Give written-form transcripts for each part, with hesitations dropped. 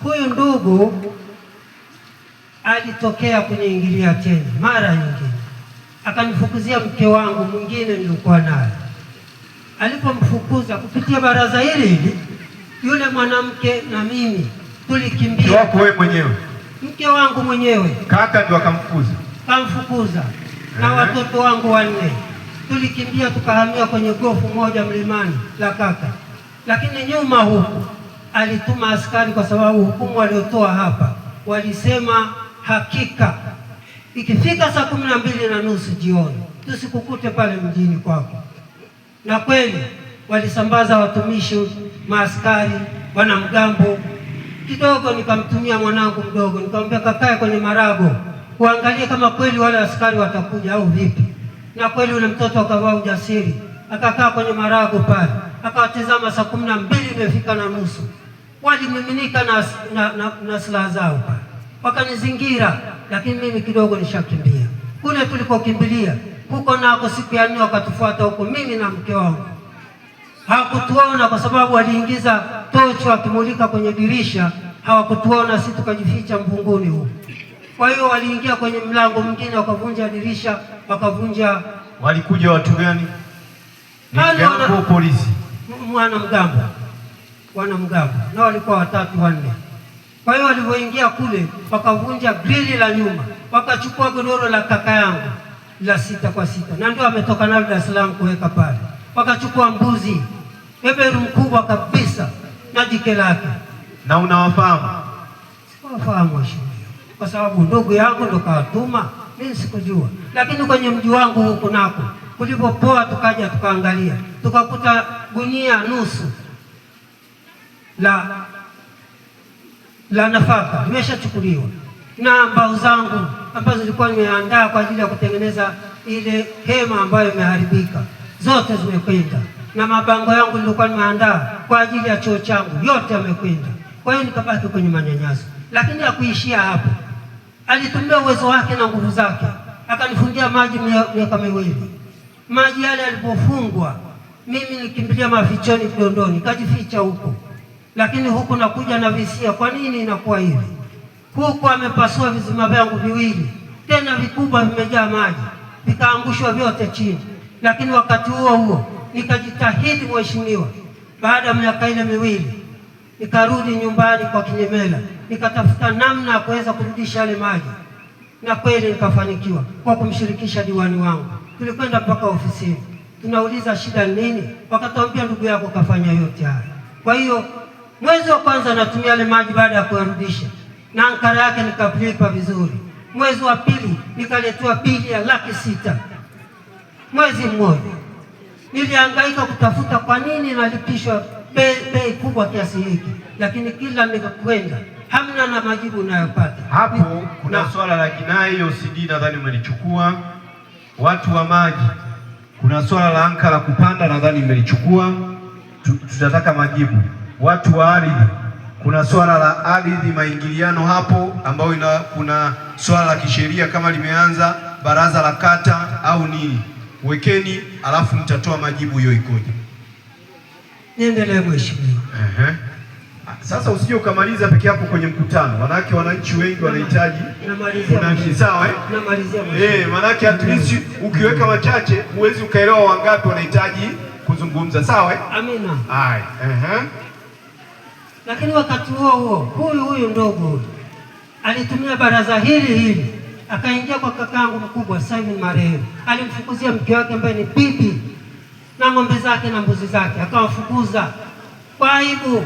Huyu ndugu alitokea kuniingilia tena mara nyingine, akanifukuzia mke wangu mwingine nilikuwa naye. Alipomfukuza kupitia baraza hili, yule mwanamke na mimi tulikimbia. Mke wako wewe mwenyewe? Mke wangu mwenyewe. Kaka ndio akamfukuza? Kamfukuza na watoto wangu 4. Tulikimbia tukahamia kwenye gofu moja mlimani la kaka, lakini nyuma huku alituma askari, kwa sababu hukumu waliotoa hapa walisema hakika ikifika saa 12:30 jioni tusikukute pale mjini kwako. Na kweli walisambaza watumishi, maaskari, wanamgambo. Kidogo nikamtumia mwanangu mdogo, nikamwambia kakae kwenye marago kuangalia kama kweli wale askari watakuja au vipi. Na kweli yule mtoto akavaa ujasiri, akakaa kwenye marago pale, akawatazama. Saa 12:30 walimiminika na silaha zao pale, wakanizingira. Lakini mimi kidogo nishakimbia. Kule tulikokimbilia huko nako siku ya 4 wakatufuata huko, mimi na mke wangu. Hawakutuona kwa sababu waliingiza tochi wakimulika kwenye dirisha, hawakutuona. Sisi tukajificha mvunguni huko. Kwa hiyo waliingia kwenye mlango mwingine, wakavunja dirisha, wakavunja. Walikuja watu gani? Ni polisi? Wanamgambo, na walikuwa 3 4. Kwa hiyo walivyoingia kule, wakavunja grili la nyuma, wakachukua godoro la kaka yangu la 6 kwa 6, na ndio ametoka nalo Dar es Salaam kuweka pale. Wakachukua mbuzi beberu mkubwa kabisa na jike lake. Na unawafahamu? Siwafahamu mheshimiwa, kwa sababu ndugu yangu ndo kawatuma, mimi sikujua. Lakini kwenye mji wangu huku nako kulipopoa, tukaja tukaangalia, tukakuta gunia nusu la nafaka limeshachukuliwa, na mbao zangu ambazo zilikuwa nimeandaa kwa ajili ya kutengeneza ile hema ambayo imeharibika zote zimekwenda, na mabango yangu nilikuwa nimeandaa kwa ajili ya choo changu yote yamekwenda. Kwa hiyo nikabaki kwenye manyanyaso. Lakini hakuishia hapo, alitumia uwezo wake na nguvu zake, akanifungia maji miaka 2. Maji yale alipofungwa, mimi nikimbilia mafichoni Kidondoni, kajificha huko. Lakini huku nakuja na visia, kwa nini inakuwa hivi? Huko amepasua vizima vyangu 2 tena vikubwa, vimejaa maji, vikaangushwa vyote chini. Lakini wakati huo nikajitahidi mheshimiwa, baada ya miaka ile 2 nikarudi nyumbani kwa Kinyemela, nikatafuta namna ya kuweza kurudisha yale maji, na kweli nikafanikiwa kwa kumshirikisha diwani wangu. Tulikwenda mpaka ofisini, tunauliza shida nini, wakatuambia ndugu yako kafanya yote haya. Kwa hiyo mwezi wa kwanza natumia yale maji baada ya kuyarudisha, na ankara yake nikalipa vizuri. Mwezi wa pili nikaletewa bili ya $600,000. Mwezi mmoja nilihangaika kutafuta kwa nini nalipishwa bei kubwa kiasi hiki, lakini kila nikakwenda hamna na majibu nayopata. Hapo kuna swala la jinai OCD nadhani umelichukua. Watu wa maji, kuna swala la ankara kupanda nadhani umelichukua, tutataka majibu. Watu wa ardhi, kuna swala la ardhi maingiliano hapo, ambayo kuna swala la kisheria kama limeanza baraza la kata au nini, wekeni alafu mtatoa majibu. Hiyo ikoje? Niendelee mheshimiwa. Sasa usije ukamaliza peke yako kwenye mkutano, manake wananchi wengi wanahitaji. Sawa manake at least ukiweka machache huwezi ukaelewa wangapi wanahitaji kuzungumza. Sawa Amina. Hai. Lakini wakati huo huyu ndogo alitumia baraza hili akaingia kwa kakangu mkubwa Simon marehemu, alimfukuzia mke wake ambaye ni bibi na ng'ombe zake na mbuzi zake, akawafukuza kwa aibu.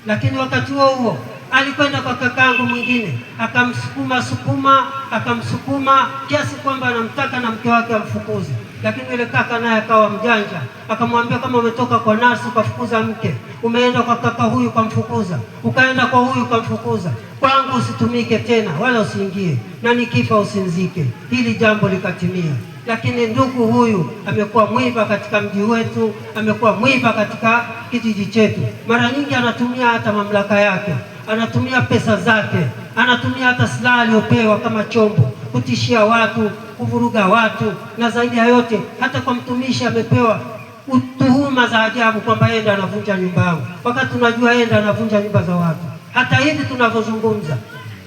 Lakini wakati huo alikwenda kwa kakangu mwingine, akamsukuma kiasi kwamba anamtaka na mke wake amfukuze. Lakini yule kaka naye akawa mjanja, akamwambia kama umetoka kwa nasi ukafukuza mke, umeenda kwa kaka huyu kamfukuza, ukaenda kwa huyu kamfukuza, kwangu usitumike tena wala usiingie, na nikifa usinzike. Hili jambo likatimia. Lakini ndugu huyu amekuwa mwiba katika mji wetu, amekuwa mwiba katika kijiji chetu. Mara nyingi anatumia hata mamlaka yake, anatumia pesa zake, anatumia hata silaha aliyopewa kama chombo kutishia watu, kuvuruga watu, na zaidi ya yote hata kwa mtumishi amepewa tuhuma za ajabu kwamba yeye anavunja nyumba yangu, wakati tunajua yeye anavunja nyumba za watu. Hata hivi tunavyozungumza,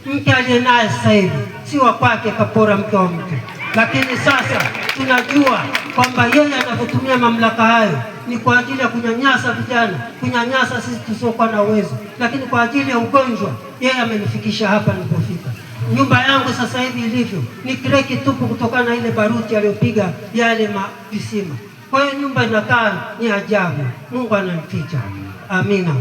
mke aliye naye sasa hivi si wa kwake, kapora mke wa mtu. Lakini sasa tunajua kwamba yeye anavyotumia mamlaka hayo ni kwa ajili ya kunyanyasa vijana, kunyanyasa sisi tusiokuwa na uwezo, lakini kwa ajili ya ugonjwa. Yeye amenifikisha hapa nilipofika. Nyumba yangu sasa hivi ilivyo ni kreki tupu kutokana na ile baruti aliyopiga yale visima. Kwa hiyo nyumba inakaa ni ajabu. Mungu ananificha. Amina.